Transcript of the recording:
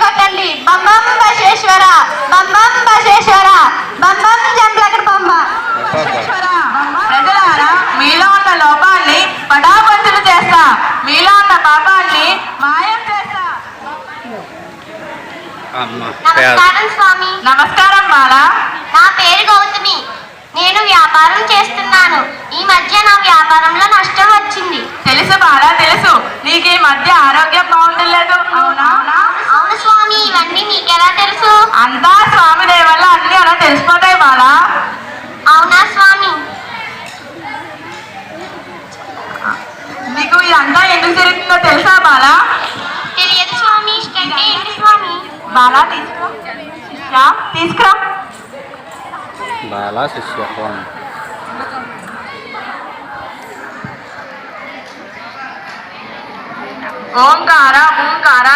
కొట్టండి బంబం బసేశ్వర బంబం బసేశ్వర బంబం జంప్లకడ బొమ్మ. ప్రజలారా, మీలో ఉన్న లోపాన్ని పటాపంచులు చేస్తా, మీలో ఉన్న పాపాన్ని మాయం చేస్తా. నమస్కారం స్వామి. నమస్కారం బాలా. నా పేరు గౌతమి. నేను వ్యాపారం చేస్తున్నాను. ఈ మధ్య నా వ్యాపారంలో నష్టం వచ్చింది. తెలుసు బాలా, తెలుసు. నీకు ఈ మధ్య ఆరోగ్యం బాగుండలేదు, అవునా? అవును స్వామి. ఇవన్నీ మీకెలా తెలుసు? అంతా స్వామి దయ వల్ల అన్ని అలా తెలిసిపోతాయి బాలా. అవునా స్వామి? నీకు ఇదంతా ఎందుకు జరుగుతుందో తెలుసా బాలా? తెలియదు స్వామి. అంటే ఏంటి స్వామి? బాలా తీసుకో, శిష్యా తీసుకురా. బాలా శిష్య ఓంకార ఓంకార